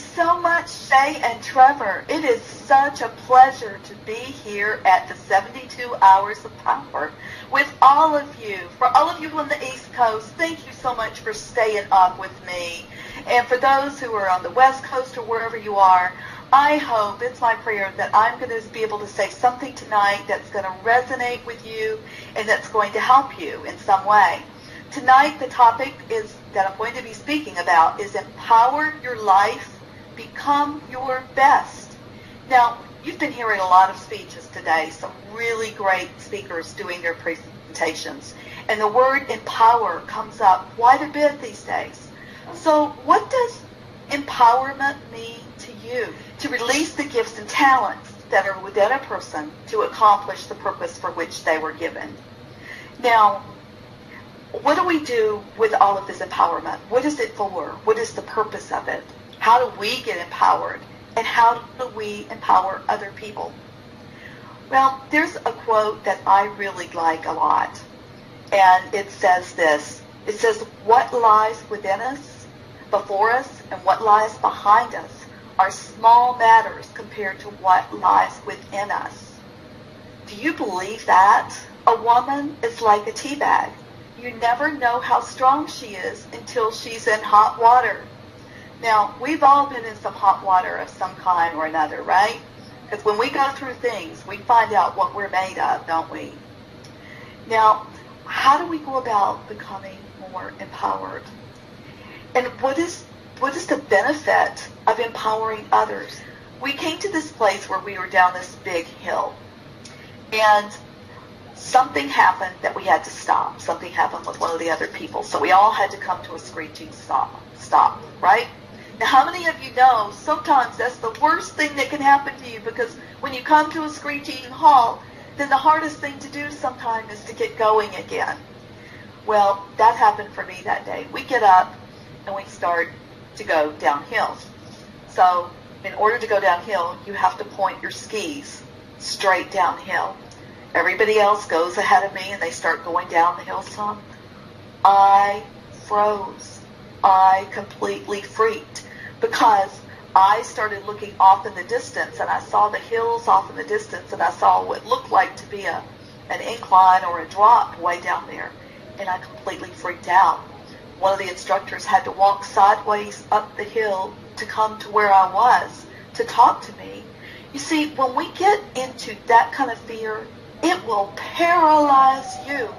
so much, Shay and Trevor. It is such a pleasure to be here at the 72 Hours of Power with all of you. For all of you on the East Coast, thank you so much for staying up with me. And for those who are on the West Coast or wherever you are, I hope, it's my prayer, that I'm going to be able to say something tonight that's going to resonate with you and that's going to help you in some way. Tonight, the topic that I'm going to be speaking about is empower your life, become your best. Now, you've been hearing a lot of speeches today, some really great speakers doing their presentations, and the word empower comes up quite a bit these days. So what does empowerment mean to you? To release the gifts and talents that are within a person to accomplish the purpose for which they were given. Now, what do we do with all of this empowerment? What is it for? What is the purpose of it? How do we get empowered? And how do we empower other people? Well, there's a quote that I really like a lot. And it says this. It says, what lies within us, before us, and what lies behind us are small matters compared to what lies within us. Do you believe that? A woman is like a tea bag. You never know how strong she is until she's in hot water. Now, we've all been in some hot water of some kind or another, right? Because when we go through things, we find out what we're made of, don't we? Now, how do we go about becoming more empowered? And what is the benefit of empowering others? We came to this place where we were down this big hill. And something happened that we had to stop. Something happened with one of the other people. So we all had to come to a screeching stop, right? Now, how many of you know sometimes that's the worst thing that can happen to you, because when you come to a screeching halt, then the hardest thing to do sometimes is to get going again. Well, that happened for me that day. We get up and we start to go downhill. So in order to go downhill, you have to point your skis straight downhill. Everybody else goes ahead of me and they start going down the hillside. I froze. I completely freaked because I started looking off in the distance and I saw the hills off in the distance and I saw what looked like to be an incline or a drop way down there. And I completely freaked out. One of the instructors had to walk sideways up the hill to come to where I was to talk to me. You see, when we get into that kind of fear, it will paralyze you.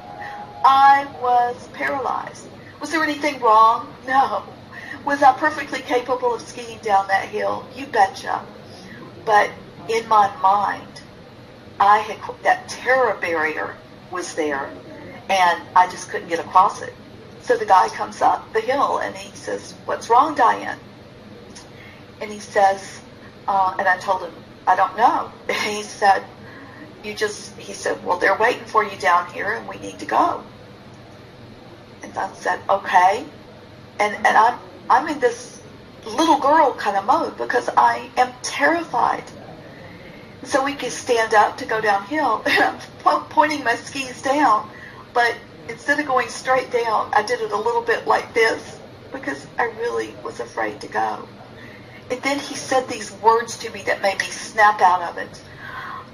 I was paralyzed. Was there anything wrong? No. Was I perfectly capable of skiing down that hill? You betcha. But in my mind, that terror barrier was there, and I just couldn't get across it. So the guy comes up the hill, and he says, what's wrong, Dianne? And he says, and I told him, I don't know. And he said, he said, well, they're waiting for you down here and we need to go. And I said, okay. And I'm in this little girl kind of mode because I am terrified. So we can stand up to go downhill and I'm pointing my skis down, but instead of going straight down, I did it a little bit like this because I really was afraid to go. And then he said these words to me that made me snap out of it.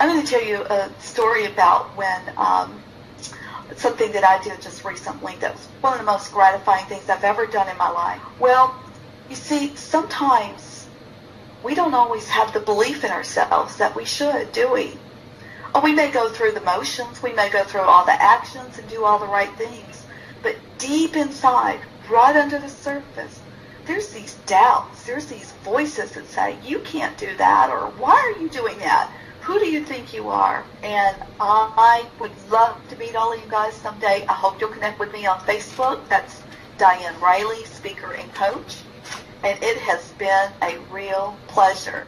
I'm going to tell you a story about when something that I did just recently that was one of the most gratifying things I've ever done in my life. Well, you see, sometimes we don't always have the belief in ourselves that we should, do we? Oh, we may go through the motions, we may go through all the actions and do all the right things, but deep inside, right under the surface, there's these doubts, there's these voices that say, you can't do that, or why are you doing that? Who do you think you are? And I would love to meet all of you guys someday. I hope you'll connect with me on Facebook. That's Dianne Reilly, speaker and coach. And it has been a real pleasure.